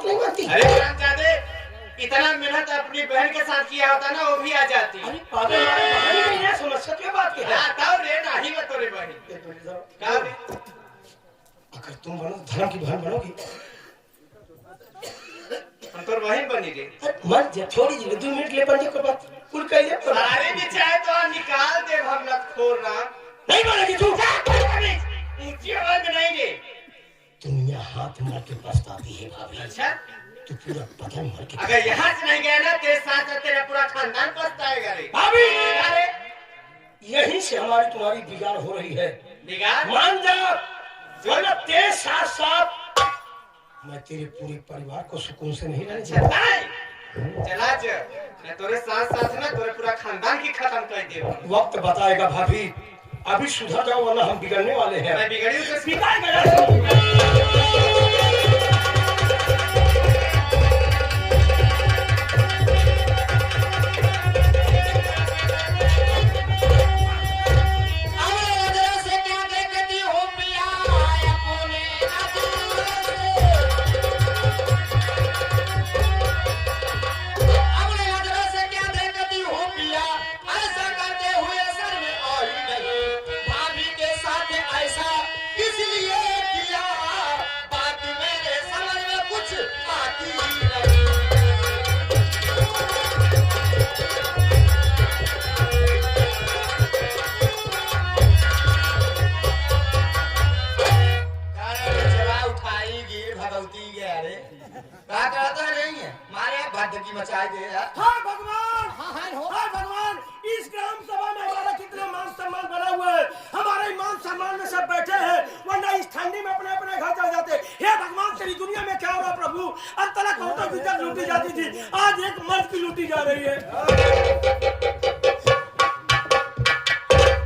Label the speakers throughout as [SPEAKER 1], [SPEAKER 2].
[SPEAKER 1] बात नहीं मानती।
[SPEAKER 2] अरे हरामजादे, इतना मेहनत अपनी बहन के साथ किया होता ना, वो भी आ जाती।
[SPEAKER 1] अरे पागल हमारी बहन नहीं है, समस्या क्या बात की है?
[SPEAKER 2] ताऊ रे नाही में तोरे बहन का रे?
[SPEAKER 1] अगर तुम बनो धर्म की बहन बनोगी,
[SPEAKER 2] हम तोर बहन बनी रे।
[SPEAKER 1] मत जा, छोड़ी जी 2 मिनट ले पंजे को बात कुल कह ले।
[SPEAKER 2] सारे भी चाहे तो निकाल दे, हम लग खोर ना
[SPEAKER 1] नहीं बोलेगी तू।
[SPEAKER 2] ऊंची आवाज में नहीं रे।
[SPEAKER 1] दुनिया हाथ मार के पछताती है भाभी।
[SPEAKER 2] अच्छा,
[SPEAKER 1] तू पूरा बदन मार के।
[SPEAKER 2] अगर यहाँ से नहीं गया ना, तेरे साथ तेरा पूरा खानदान पछताएगा रे।
[SPEAKER 1] भाभी
[SPEAKER 2] अरे
[SPEAKER 1] यहीं से हमारी तुम्हारी बिगाड़ हो रही है।
[SPEAKER 2] बिगाड़
[SPEAKER 1] मान जा, वरना तेरे साथ साथ मैं तेरे पूरे परिवार को सुकून से नहीं रहने देता।
[SPEAKER 2] चला जा, मैं तेरे साथ साथ ना तेरे पूरा खानदान की खत्म कर दे।
[SPEAKER 1] वक्त बताएगा भाभी, अभी सुधर जाओ वरना हम बिगड़ने वाले हैं।
[SPEAKER 2] मैं बिगड़ी हूँ तो
[SPEAKER 1] बिगाड़ गया।
[SPEAKER 2] मचाए दे यार।
[SPEAKER 1] हाँ भगवान, हाँ भगवान, इस ग्राम सभा में हमारा कितना मान सम्मान बना हुआ है। हमारे मान सम्मान में सब बैठे हैं, वरना इस ठंडी में अपने अपने घर चले जाते। हे भगवान, तेरी दुनिया में क्या हो रहा प्रभु? अब तक औरतों की इज्जत लूटी जाती थी, आज एक मर्द की लूटी जा रही है।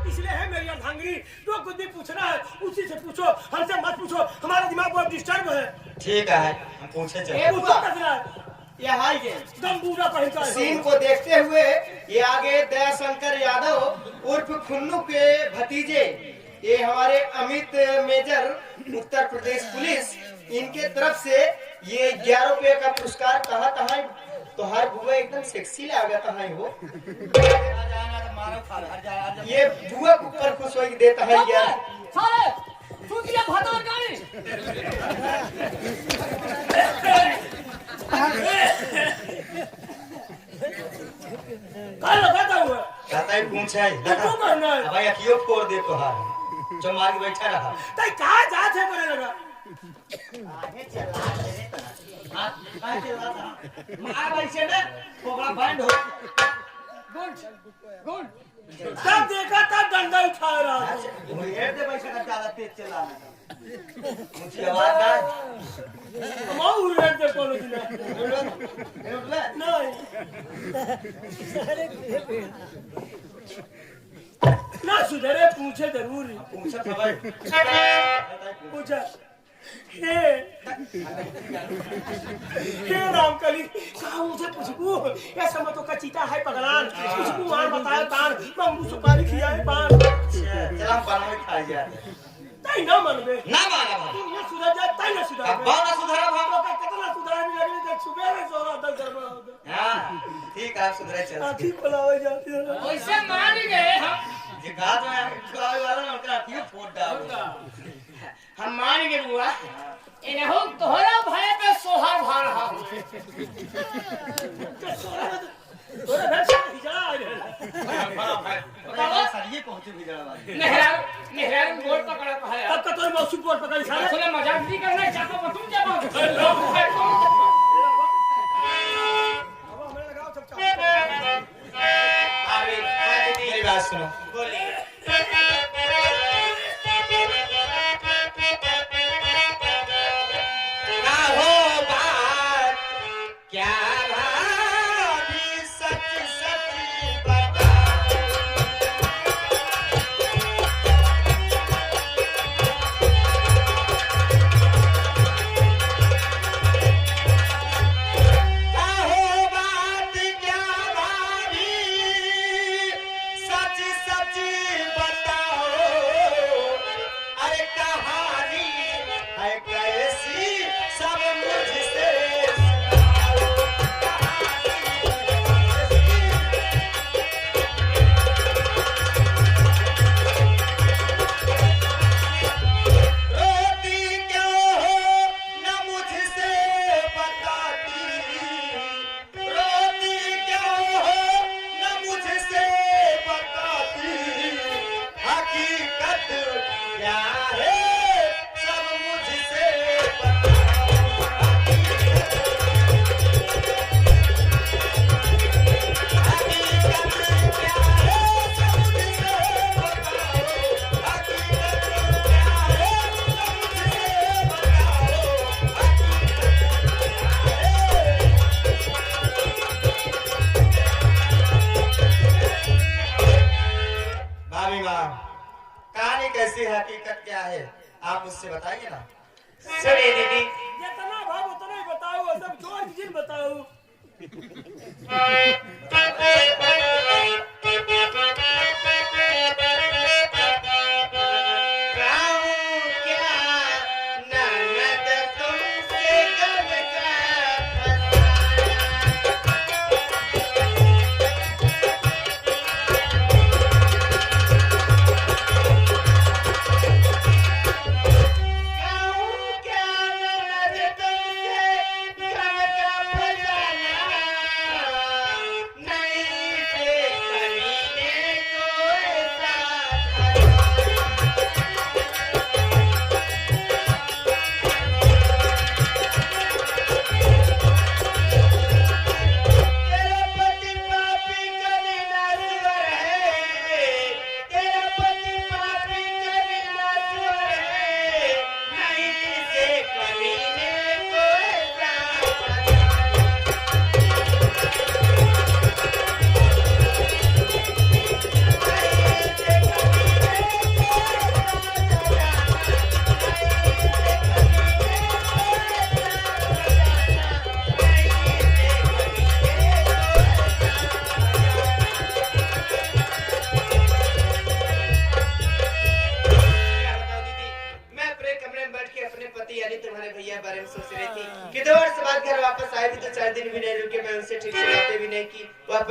[SPEAKER 1] इसलिए है मेरी अर्धांगिनी, तो कुछ भी पूछना है उसी से पूछो, हमसे मत पूछो। हमारा दिमाग बहुत डिस्टर्ब है।
[SPEAKER 2] ठीक है, हम पूछे चले।
[SPEAKER 3] सीन को देखते हुए ये आगे दयाशंकर यादव उर्फ खुन्नू के भतीजे, ये हमारे अमित मेजर उत्तर प्रदेश पुलिस, इनके तरफ से ये 11 रुपये का पुरस्कार। कहा था तो हर बुआ एकदम सेक्सी लगा था है वो। ये बुआ के ऊपर खुश हो देता है यार।
[SPEAKER 2] कहता है पूछे भाई अखियो फोड़ दे तो हार जो मार के बैठा रहा।
[SPEAKER 1] तई कहां जात है करे लगा?
[SPEAKER 2] आगे चला रे मार बैठे ना कोबरा बैंड हो। गुड
[SPEAKER 1] तब देखा था डंडा उठा रहा है।
[SPEAKER 2] वो हेड दे बैठा का ज्यादा तेज चलाना मुझे आवाज ना
[SPEAKER 1] माऊ रेड दे कोनो दिन नहीं ना सुधरे। पूछे जरूर
[SPEAKER 2] पूछा खबर
[SPEAKER 1] पूछा। हे रामकली कहा मुझे पूछबू ऐसा मत तो कचीता है पगलान पूछबू मान बताया तान मंगू सुपारी खियाए पान।
[SPEAKER 2] चला पान में खा जा
[SPEAKER 1] तई ना मनबे
[SPEAKER 2] ना माना
[SPEAKER 1] तू ये सुधर जा तई ना सुधर
[SPEAKER 2] अब ना सुधरा हम
[SPEAKER 1] लोग कितना सुधर भी लगे देख सुबह में सोरा तक गड़बड़ हो गया।
[SPEAKER 2] हां ठीक है सुधरे चल
[SPEAKER 1] आखी बुलावे जाती है
[SPEAKER 4] वैसे मान गए हम
[SPEAKER 2] जे गात में हम खिलावे वाला ना उनका आखियो फोड़ डाल।
[SPEAKER 4] हम मान गए बुआ इन्हों तोहरा भाई पे सोहर भा रहा हूं।
[SPEAKER 1] तोरे घर से हिजड़ा आ रहे
[SPEAKER 2] बाबा सरिये पहुंचे बिगड़ा वाली
[SPEAKER 4] नेहरा गोल पकड़ा है।
[SPEAKER 1] अब का तोरे मौसू पर पकड़ सारे
[SPEAKER 4] थोड़ा मजाक नहीं करना चाहता पर तुम क्या बोल
[SPEAKER 1] अब हमें लगाओ चुपचाप।
[SPEAKER 2] अरे मेरी बात सुनो बोलिए। क्या आप मुझसे बताइए ना।
[SPEAKER 3] सुनिए दीदी,
[SPEAKER 1] जितना भाव उतना ही बताओ, सब जोड़ जिन बताओ।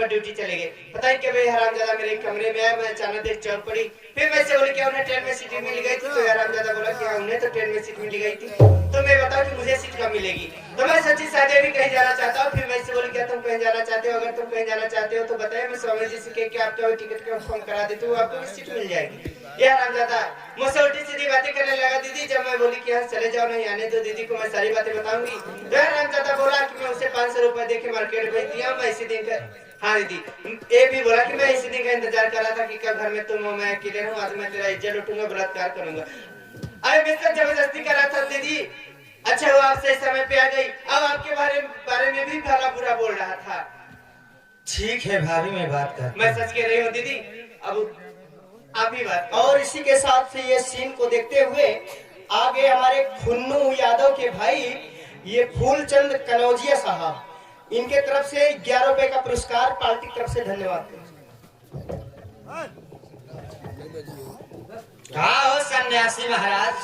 [SPEAKER 3] ड्यूटी चले गए। पता है क्या भाई, हरामजादा मेरे कमरे में आया, मैं अचानक देख चौक पड़ी, फिर मैं से बोले क्या उन्हें ट्रेन में सीट मिल गई थी, तो हरामजादा बोला कि उन्हें तो ट्रेन में सीट मिल गई थी, तो मैं बताऊं कि मुझे सीट कब मिलेगी। तो मैं सच्ची सादे भी कहीं जाना चाहता हूँ। फिर मैं से बोले क्या तुम कहीं जाना चाहते हो, अगर तुम कहीं जाना चाहते हो तो बताइए, मैं स्वामी जी से कह के आपका टिकट कंफर्म करा देती हूँ, आपको भी सीट मिल जाएगी। ये हरामजादा मुझसे उल्टी सीधी बातें करने लगा दीदी। जब मैं बोली कि यहाँ चले जाओ, नहीं आने तो दीदी को मैं सारी बातें बताऊंगी, तो हरामजादा बोला कि मैं उसे 500 रुपए दे के मार्केट भेज दिया। मैं इसी दिन का, हाँ दीदी, ये भी बोला कि मैं इसी दिन का इंतजार कर रहा था कि कल घर में तुम हो, मैं अकेले हूँ, आज मैं तेरा इज्जत लूटूंगा, बलात्कार करूंगा। अरे मिस्टर जबरदस्ती कर रहा था दीदी। अच्छा हुआ आप सही समय पे आ गई। अब आपके बारे में भी भला बुरा बोल रहा था।
[SPEAKER 2] ठीक है भाभी, मैं बात कर,
[SPEAKER 3] मैं सच कह रही हूँ दीदी, अब आप ही बात।
[SPEAKER 5] और इसी के साथ से ये सीन को देखते हुए आगे हमारे खुन्नू यादव के भाई ये फूलचंद कनौजिया साहब, इनके तरफ से 11 रुपए का पुरस्कार पार्टी की तरफ से धन्यवाद।
[SPEAKER 2] कहा हो सन्यासी महाराज,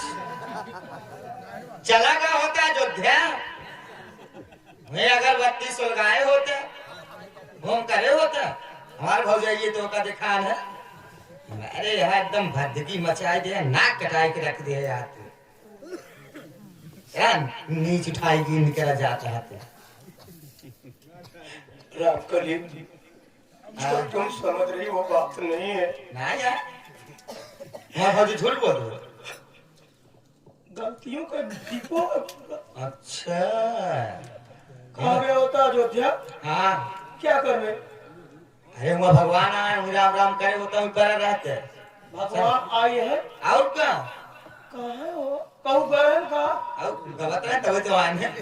[SPEAKER 2] चला गया होता अयोध्या में, अगर 32 सुलगाए होते, घूम करे होता, हमारे भौजाइये तो का दिखा है। अरे यहाँ एकदम भद्दगी मचाई दे, नाक कटाई के रख दिया यार, नीच उठाई की निकला जाता है।
[SPEAKER 1] रामकली, जो तुम समझ रही वो बात नहीं है।
[SPEAKER 2] ना यार, वहाँ भौजी झूठ बोल रहे हो।
[SPEAKER 1] गलतियों का डिपो।
[SPEAKER 2] अच्छा,
[SPEAKER 1] कहाँ गया होता अयोध्या?
[SPEAKER 2] हाँ,
[SPEAKER 1] क्या करने?
[SPEAKER 2] अरे वहाँ भगवान आए, राम राम करे होता हूँ, कर रहते
[SPEAKER 1] भगवान आए हैं।
[SPEAKER 2] और क्या?
[SPEAKER 1] कहाँ हो? कहूँ गए कहाँ?
[SPEAKER 2] और गवत है तभी तो आए हैं।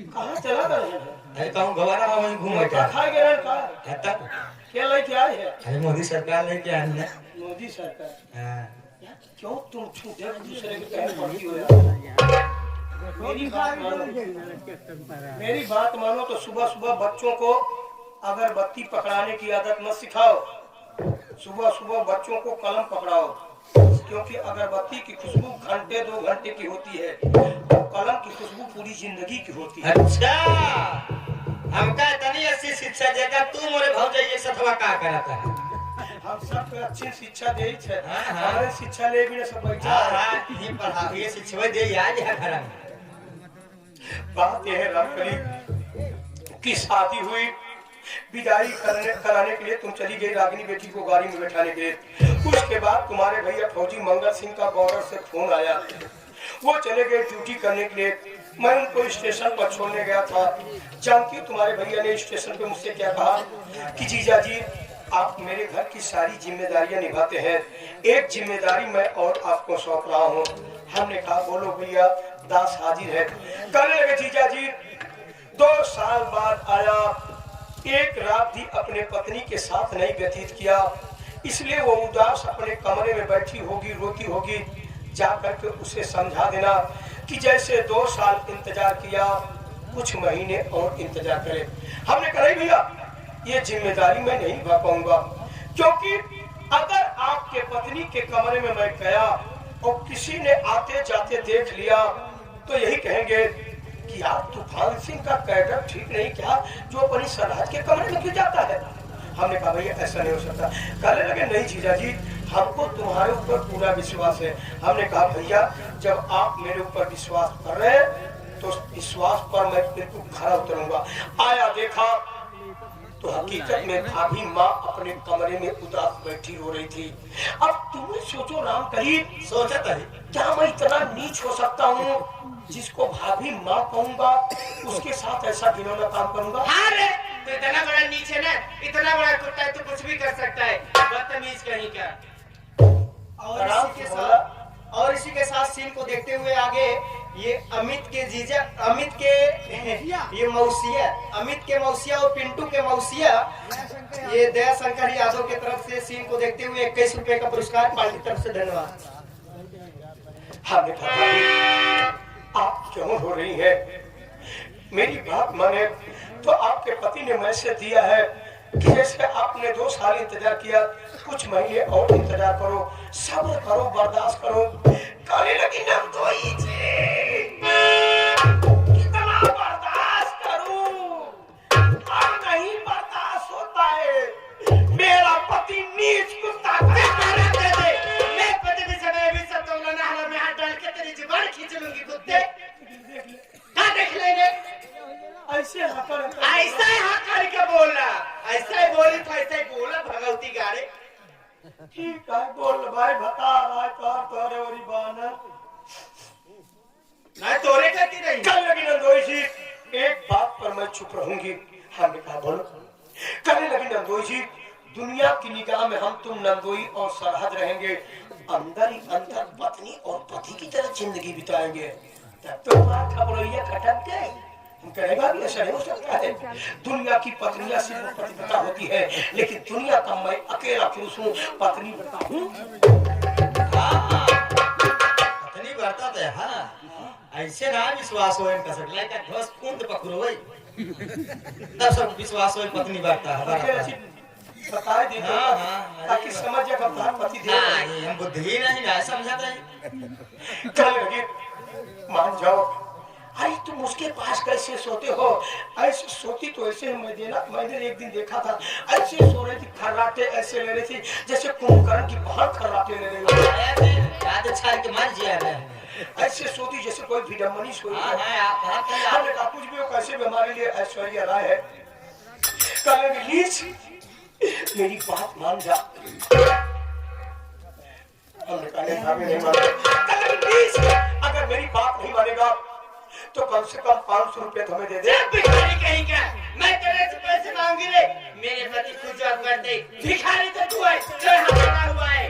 [SPEAKER 1] कहाँ चला गए?
[SPEAKER 2] अरे कहूँ गवारा वहीं घूम बैठा
[SPEAKER 1] खाए गए कहाँ?
[SPEAKER 2] तब
[SPEAKER 1] क्या लेके आए हैं?
[SPEAKER 2] अरे मोदी सरकार लेके आए हैं।
[SPEAKER 1] मोदी सरकार।
[SPEAKER 2] हाँ।
[SPEAKER 1] क्यों तुम छूटे दूसरे के कहने पड़ती हो यार? मेरी बात मानो तो सुबह सुबह बच्चों को अगरबत्ती पकड़ाने की आदत मत सिखाओ। सुबह सुबह बच्चों को कलम पकड़ाओ, क्योंकि अगरबत्ती की खुशबू घंटे 2 घंटे की होती है, कलम की खुशबू पूरी जिंदगी की होती है।
[SPEAKER 2] अच्छा, हमका इतनी अच्छी शिक्षा देकर तू मोरे भौजाइये सथवा का करता है?
[SPEAKER 1] हम सब अच्छी शिक्षा दे छे।
[SPEAKER 2] हाँ, हाँ।
[SPEAKER 1] हमारे शिक्षा ले भी सब बैठा
[SPEAKER 2] हाँ,
[SPEAKER 1] है।
[SPEAKER 2] हाँ, ये पढ़ा, ये शिक्षा दे आज है घर में।
[SPEAKER 1] बात यह है रामकली की शादी हुई, विदाई कराने के लिए तुम चली गई रागिनी बेटी को गाड़ी में बैठाने के लिए। उसके बाद तुम्हारे भैया फौजी मंगल सिंह का बॉर्डर से फोन आया, वो चले गए ड्यूटी करने के लिए। मैं उनको स्टेशन पर छोड़ने गया था। जानती हो तुम्हारे भैया ने स्टेशन पे मुझसे क्या कहा कि जीजा जी आप मेरे घर की सारी जिम्मेदारियां निभाते हैं, एक जिम्मेदारी मैं और आपको सौंप रहा हूँ। हमने कहा बोलो भैया, दास हाजिर है। कहने लगे जीजा जी 2 साल बाद आया, एक रात भी अपने पत्नी के साथ नहीं व्यतीत किया, इसलिए वो उदास अपने कमरे में बैठी होगी, रोती होगी। जा करके उसे समझा देना कि जैसे 2 साल इंतजार किया, कुछ महीने और इंतजार करे। हमने कहा नहीं भैया, ये जिम्मेदारी मैं नहीं निभा पाऊंगा, क्योंकि अगर आपके पत्नी के कमरे में मैं गया और किसी ने आते जाते देख लिया तो यही कहेंगे कि आप तूफान सिंह का कैडर ठीक नहीं क्या, जो अपनी सरहद के कमरे में क्यों जाता है। हमने कहा भैया ऐसा नहीं हो सकता। कहने लगे नहीं जीजा जी, हमको तुम्हारे ऊपर पूरा विश्वास है। हमने कहा भैया जब आप मेरे ऊपर विश्वास कर रहे हैं तो विश्वास पर मैं बिल्कुल खरा उतरूंगा। आया देखा तो हकीकत में भाभी माँ अपने कमरे में उदास बैठी रो रही थी। अब तुम्हें सोचो राम करीब,
[SPEAKER 2] सोचा था
[SPEAKER 1] क्या मैं इतना नीच हो सकता हूँ जिसको भाभी माँ कहूंगा, उसके साथ ऐसा घिनौना काम करूंगा।
[SPEAKER 3] हाँ रे, तो इतना बड़ा नीचे ना, इतना बड़ा कुत्ता है तो कुछ भी कर सकता है, बदतमीज कहीं का।
[SPEAKER 5] और इसी के साथ सीन को देखते हुए आगे ये अमित के जीजा, अमित के ये मौसिया, अमित के मौसिया और पिंटू के मौसिया, ये दया शंकर यादव के तरफ से सीन को देखते हुए 21 रुपए का पुरस्कार पार्टी की तरफ से। धन्यवाद।
[SPEAKER 1] हमने कहा आप क्यों हो रही है, मेरी बात माने। तो आपके पति ने मैसेज दिया है कि जैसे आपने 2 साल इंतजार किया, कुछ महीने और इंतजार करो, सब्र करो, बर्दाश्त करो। कहने लगी नंदोई जी कितना बर्दाश्त करूं, और नहीं बर्दाश्त होता है। मेरा पति नीच कुत्ता
[SPEAKER 3] मैं पति भी समय भी सब तौलाना हवा में हाथ डाल के तेरी जुबान खींच लूंगी कुत्ते। क्या देख लेंगे?
[SPEAKER 1] ऐसे हकर
[SPEAKER 3] ऐसा ही हाँ करके बोला, ऐसा ही बोली तो ऐसा ही बोला भगवती गाड़े।
[SPEAKER 1] ठीक है बोल भाई, बता रहा है तोरे और बाना
[SPEAKER 3] मैं तोरे कहती नहीं।
[SPEAKER 1] कल लगी नंदोई जी, एक बात पर मैं चुप रहूंगी। हमने कहा बोलो। कहने लगी नंदोई जी, दुनिया की निगाह में हम तुम नंदोई और सरहद रहेंगे, अंदर ही अंदर पत्नी और पति की तरह जिंदगी बिताएंगे। तब तो बात खबरोइया खटक गए। हम कहेगा भी ऐसा नहीं हो सकता है। दुनिया की पत्नियां सिर्फ पतिव्रता होती है, लेकिन दुनिया का मैं अकेला पुरुष हूँ, पत्नी व्रता हूँ।
[SPEAKER 2] पत्नी व्रता तो हाँ, ऐसे ना विश्वास हो इनका सब लाइक ध्वस्त कुंड पकड़ो भाई, तब सब विश्वास हो पत्नी व्रता है।
[SPEAKER 1] बताए दे ताकि समझ जाए अपना पति देव।
[SPEAKER 2] हम बुद्धि नहीं ना समझाते हैं।
[SPEAKER 1] कहने लगे मान जाओ, आई तुम उसके पास कैसे सोते हो? ऐसे सोती तो ऐसे मैंने एक दिन देखा था, ऐसे सो रही थी, खर्राटे ऐसे ले रही थी जैसे कुंभकर्ण की बाहर खर्राटे ले रही हो। ऐसे सोती जैसे कोई भिडम्बनी सोई। हमने कहा कुछ भी हो, कैसे भी हमारे लिए ऐश्वर्या राय है। कहने प्लीज मेरी बात मान जा। हमने कहा नहीं मानेगा। प्लीज अगर मेरी बात नहीं मानेगा तो कम से कम 500 रुपए हमें दे दे।
[SPEAKER 3] भिखारी कहीं का, मैं तेरे से पैसे मांगी रे, मेरे पति खुद जॉब करते। भिखारी तो तू है जो यहाँ बना हुआ है।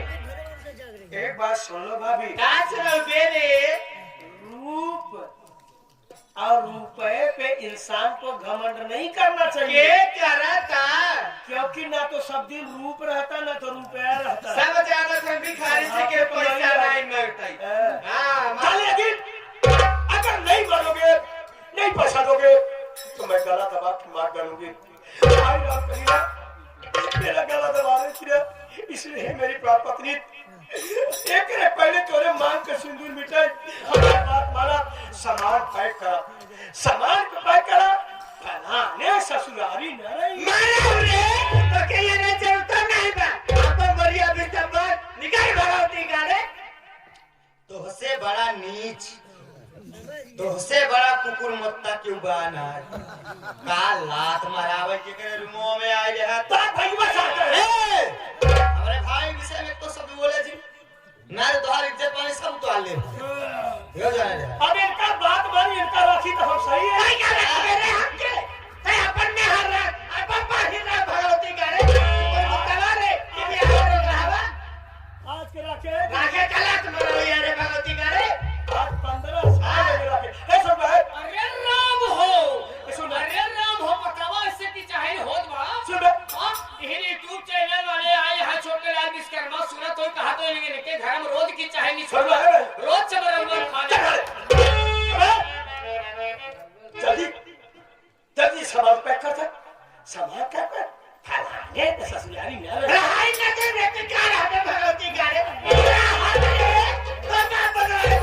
[SPEAKER 1] एक बात सुन लो भाभी,
[SPEAKER 3] कहाँ सुनो बेरे?
[SPEAKER 1] रूप और रुपए पे इंसान को घमंड नहीं करना चाहिए।
[SPEAKER 3] ये क्या रहता?
[SPEAKER 1] क्योंकि ना तो सब दिन रूप रहता ना तो रुपया रहता।
[SPEAKER 3] सब जाना था भिखारी से के पैसा नहीं मिलता। हाँ
[SPEAKER 1] अगर नहीं मानोगे, नहीं पैसा दोगे तो मैं गला दबा के मार डालूंगी। मेरा गला दबा रही थी, इसलिए मेरी पत्नी एक पहले तोरे मांग के सिंदूर मिटाई, हमारी बात माना, सामान पैक करा, सामान को पैक करा, फलाने ससुरारी न रही।
[SPEAKER 3] तो क्या ये नहीं चलता नहीं बा? अपन बढ़िया बिस्तर निकाल भगवती गाड़े।
[SPEAKER 2] तुझसे बड़ा नीच, तुझसे बड़ा कुकुर मुत्ता क्यों बना? काल लात मरावे के करे रूमों में आए है तो भाई बस हमारे भाई विषय में तो सब बोले जी ना, तुम्हारी इज्जत पानी सब तो आले हो जाने दे।
[SPEAKER 1] अब इनका बात मानी, इनका राखी तो हम सही है।
[SPEAKER 3] मेरे हक के ते अपन में हर रात अपन बाहर ना भगवती गाड़े कोई मुतला रे कि बिहार में रहवा
[SPEAKER 1] आज के राखे
[SPEAKER 3] कला तुम्हारा यार भगवती गाड़े
[SPEAKER 1] आज 15 साल में राखे। ए सब है,
[SPEAKER 4] अरे राम हो,
[SPEAKER 1] सुन
[SPEAKER 4] अरे राम हो, बतावा इससे की चाहे होत बा।
[SPEAKER 1] सुन
[SPEAKER 4] यही यूट्यूब चैनल वाले आए हैं, छोटे लाल विश्वकर्मा सुना तो कहा तो इनके घर में रोज की चाहे नहीं
[SPEAKER 1] सुन
[SPEAKER 4] छोड़ा।
[SPEAKER 1] जल्दी सामान पैक कर दे। सामान क्या पैक? फलाने तो ससुराली में
[SPEAKER 4] हाय ना के बेटे क्या रहा भगवती गाड़े तो क्या बना रे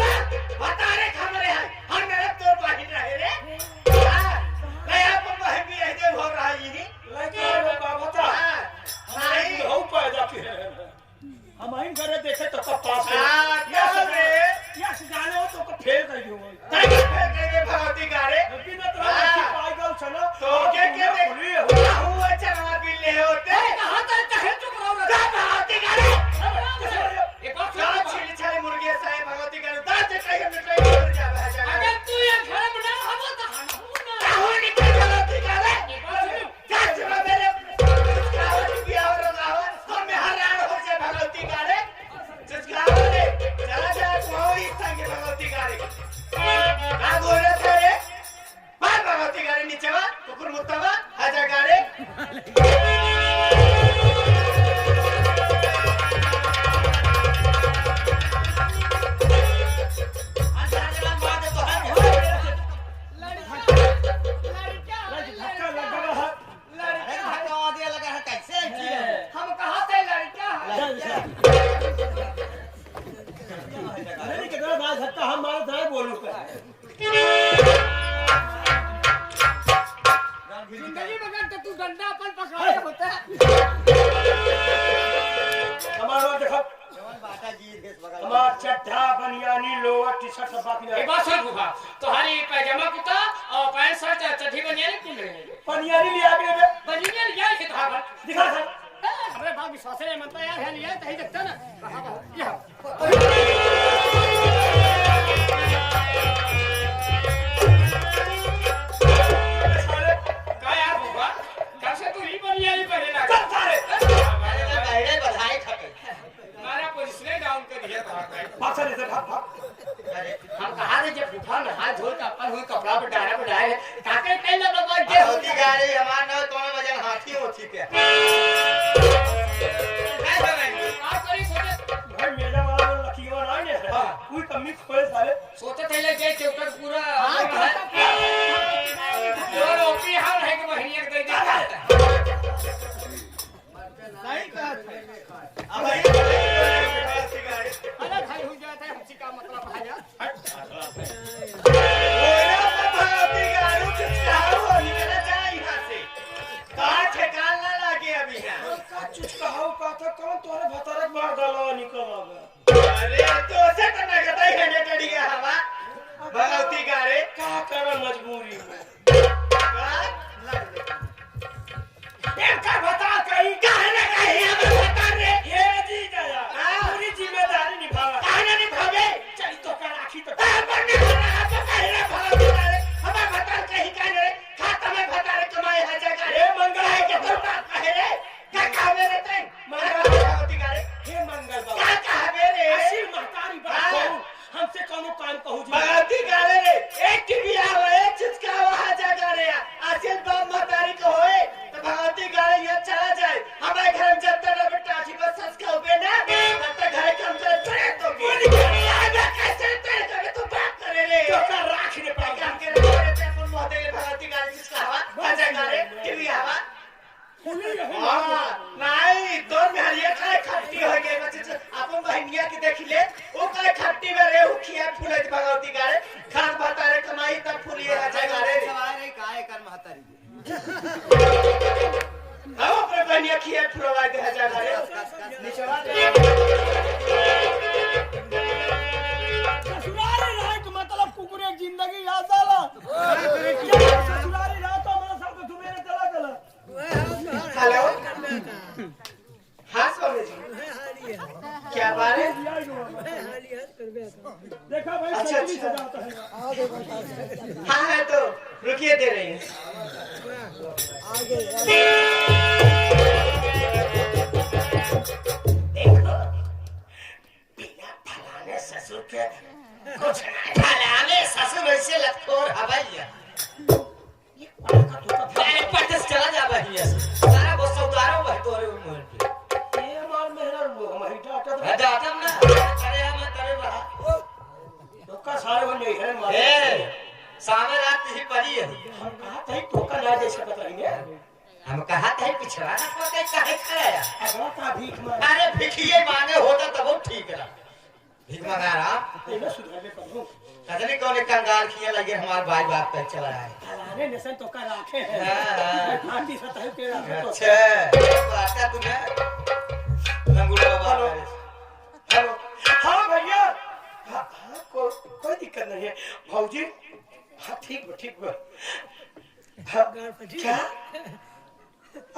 [SPEAKER 4] बता रे खबरे है हम मेरे तो बाहर रहे रे नया पर बाहर भी ऐसे हो रहा है ये
[SPEAKER 1] लड़का का बता
[SPEAKER 4] नहीं
[SPEAKER 1] हो पाए जाके हम आई घरे देखे तो कब पास
[SPEAKER 4] क्या रे
[SPEAKER 1] या सजाने हो तो फेल कर दूं
[SPEAKER 4] के भगवती गाड़े
[SPEAKER 1] बिना तो पाई गल चलो
[SPEAKER 4] तो के हुआ चलवा बिल्ले होते कहां तक कहे चुप रहो क्या भगवती गाड़े एक बात सुन छिली छाले मुर्गे साहे भगवती गाड़े दांत कहीं निकले मर जावे है अगर तू ये घर में ना हम तो ना हो निकल भगवती गाड़े क्या चला मेरे गावत की और गावत तो मैं हैरान हो जाए भगवती गाड़े जिस गावत रे चला जा कोई संग भगवती गाड़े ना गोरे रे बार भगवती गाड़े नीचे वा कुकुर मुत्तवा आजा गाड़े हम कहाँ से लड़का
[SPEAKER 1] अरे कितना बात हत्ता हम मार था बोलो
[SPEAKER 4] जिंदगी में अगर तू डंडा अपन पकड़े होता
[SPEAKER 1] हमारा देखो हमारा चड्ढा बनियानी लोअर टी शर्ट सब बाकी
[SPEAKER 4] एक बात सुन भूखा तुम्हारी पैजामा कुत्ता और पैंट शर्ट चड्ढी बनियानी क्यों ले
[SPEAKER 1] बनियानी लिया गया
[SPEAKER 4] बनियानी लिया है तुम्हारा
[SPEAKER 1] दिखा सर
[SPEAKER 4] हमारे भाग विश्वास है मनता यार है लिया तही देखता ना ये क्या यार भूखा कब से तू ही बनियानी पहने ना
[SPEAKER 1] चल सारे
[SPEAKER 2] पहले बधाई खटे
[SPEAKER 4] हमारा पोजीशन डाउन कर दिया था
[SPEAKER 1] भाग सारे से भाग भाग
[SPEAKER 4] हम कहा थे जब भूखा में हाथ धोल का अपन हुई कपड़ा पे डाला पे डाले काके कहीं ना बाबा के
[SPEAKER 2] भगवती गाड़ी हमार न तोने वजन हाथी होती के
[SPEAKER 4] का करी सोचे
[SPEAKER 1] भाई मेरा वाला लकीवा ना है कोई कमी खोए सारे
[SPEAKER 4] सोचे थे लगे चौकट पूरा और ओपी हाल है कि महीने के दे
[SPEAKER 3] नहीं कहा
[SPEAKER 2] अब भाई
[SPEAKER 4] अरे भाई हो जाता है हमसे का मतलब है
[SPEAKER 2] ओरा भगवती गाड़ी चिचकाओ निकल जाए यहां से का ठेकान ना लागे अभी ना
[SPEAKER 1] का चुचकाओ का था कौन तोरे भतरक मार डालो निकल आवे
[SPEAKER 2] अरे तो से तो ना गताई है टड़ी गया हवा भगवती गाड़ी
[SPEAKER 1] का कर मजबूरी में एक का बता कहीं
[SPEAKER 2] काहे ना काहे अब बता रे
[SPEAKER 1] ये जी जाया पूरी जिम्मेदारी निभावा
[SPEAKER 2] काहे ना निभावे
[SPEAKER 1] चल तो का राखी तो
[SPEAKER 2] बनने वाला तो काहे ना भगवती गाड़ी हमें बता कहीं का रे खाता में बता रे कमाई है जगह
[SPEAKER 1] हे मंगल
[SPEAKER 2] काहे के तो बात कहे रे का कहवे रे तै मंगल भगवती गाड़ी
[SPEAKER 1] हे मंगल
[SPEAKER 2] का
[SPEAKER 1] बाबा
[SPEAKER 2] कहवे रे
[SPEAKER 1] असील महतारी बात कहूं हमसे कोनो काम कहूं जी
[SPEAKER 2] भगवती गाड़ी रे एक टीवी आवे एक चिचकावा है जगह रे आसिल बाप महतारी को होए तो भगवती गाड़ी यहां चला जाए हमारे घर में जब तक बेटा आठी बस सस का होबे ना तब तक घर काम चले चले तो बोली आगे कैसे तेरे करे तू बात करे रे
[SPEAKER 1] तो का राख ने पाऊं
[SPEAKER 2] काम के रे ते अपन मोहते भगवती गाड़ी चिचकावा बजा गाड़ी टीवी आवा नहीं तो मेहरिया खाए खट्टी हो गई बच्चे अपन बहनिया के देख ले वो काय खट्टी में रे उखिया फूले भगवती गाड़े खान भाता रे कमाई तब फूलिए राजा गाड़े
[SPEAKER 3] सवारे काहे कर महतारी
[SPEAKER 2] हम अपने बहनिया खिया फूलवा दे हजार गाड़े
[SPEAKER 3] निचवा
[SPEAKER 1] ससुरारी रहे के मतलब कुकुरे की जिंदगी याद आला ससुरारी रहा तो हमारा सब को मेरे चला चला
[SPEAKER 2] हेलो हाँ स्वामी जी क्या बात है
[SPEAKER 1] देखा भाई
[SPEAKER 2] अच्छा,
[SPEAKER 1] ससुरी
[SPEAKER 2] अच्छा।
[SPEAKER 1] सजाता है
[SPEAKER 2] हाँ है तो रुकिए दे रही हैं देखो बिना फलाने ससुर के कुछ नहीं फलाने ससुर ऐसे लखोर हवाई है अरे पटस चला जा भैया सारा गुस्सा उतारो भाई तोरे मुंह पे
[SPEAKER 1] ये मार मेरा महिटा का
[SPEAKER 2] हटा तब ना अरे हम करे रहा
[SPEAKER 1] तो का सारे बन गई है मार
[SPEAKER 2] ए सामे रात ही पड़ी है
[SPEAKER 1] हम कहा था तो का ना जैसे बताएंगे
[SPEAKER 2] हम कहा था पिछड़ा होते काहे खड़ा
[SPEAKER 1] अगला का भीख मांग
[SPEAKER 2] अरे भिखिए मांगे होता तब वो ठीक रहा भीख मंगा रहा
[SPEAKER 1] पहले सुधारने पड़ो
[SPEAKER 2] कदनी कौन कंगाल किया लगे हमारे भाई बाप पे चला है
[SPEAKER 1] फलाने नसन तो का राखे हैं
[SPEAKER 2] हाँ।
[SPEAKER 1] फाटी सतह के राखे तो
[SPEAKER 2] अच्छा आता तुम्हें रंगूला बाबा
[SPEAKER 1] हेलो हाँ भैया हाँ कोई दिक्कत नहीं है भाऊजी हाँ ठीक बा हाँ, क्या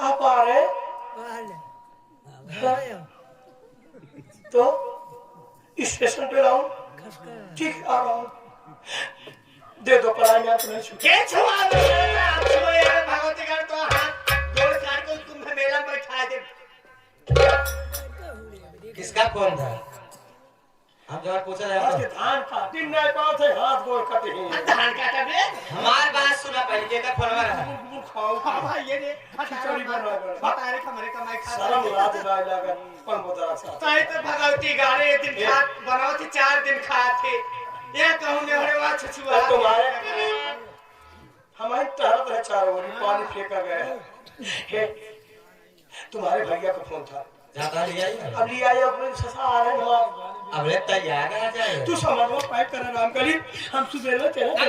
[SPEAKER 1] आप आ रहे हाँ, तो स्टेशन पे लाऊं ठीक आ रहा हूँ दे दो पढ़ाई में तुम्हें छुट्टी
[SPEAKER 4] के छुआ दो आप छुए यार भगवती का तो हाथ गोल काट को तुम्हें मेला में बैठा दे
[SPEAKER 2] किसका कौन था हम जब पूछा
[SPEAKER 1] आज के
[SPEAKER 2] जाए
[SPEAKER 1] धान का दिन नहीं पाते हाथ गोल कटे हैं
[SPEAKER 4] धान काटा बे
[SPEAKER 2] हमार बात सुना पहले के का फोन रहा
[SPEAKER 1] वो खाओ
[SPEAKER 4] हां भाई ये ने
[SPEAKER 1] खिचड़ी बना
[SPEAKER 4] बताए रे हमारे कमाई खाता
[SPEAKER 1] शर्म लाज लाज लगा कौन बता रहा
[SPEAKER 4] ताई तो भगवती गारे एक दिन खात बनाओ थी 4 दिन खाते ये कहूं ने हरे वा छछुआ
[SPEAKER 1] तुम्हारे हमारी टहरत है चारों ओर पानी फेंका गया है तुम्हारे भैया का फोन था
[SPEAKER 2] जाता लिया
[SPEAKER 1] अब लिया अपने ससा आ रहे हैं
[SPEAKER 2] अब ले तैयार आ जाए
[SPEAKER 1] तू सामान पैक कर आराम करी हम सुबह में चले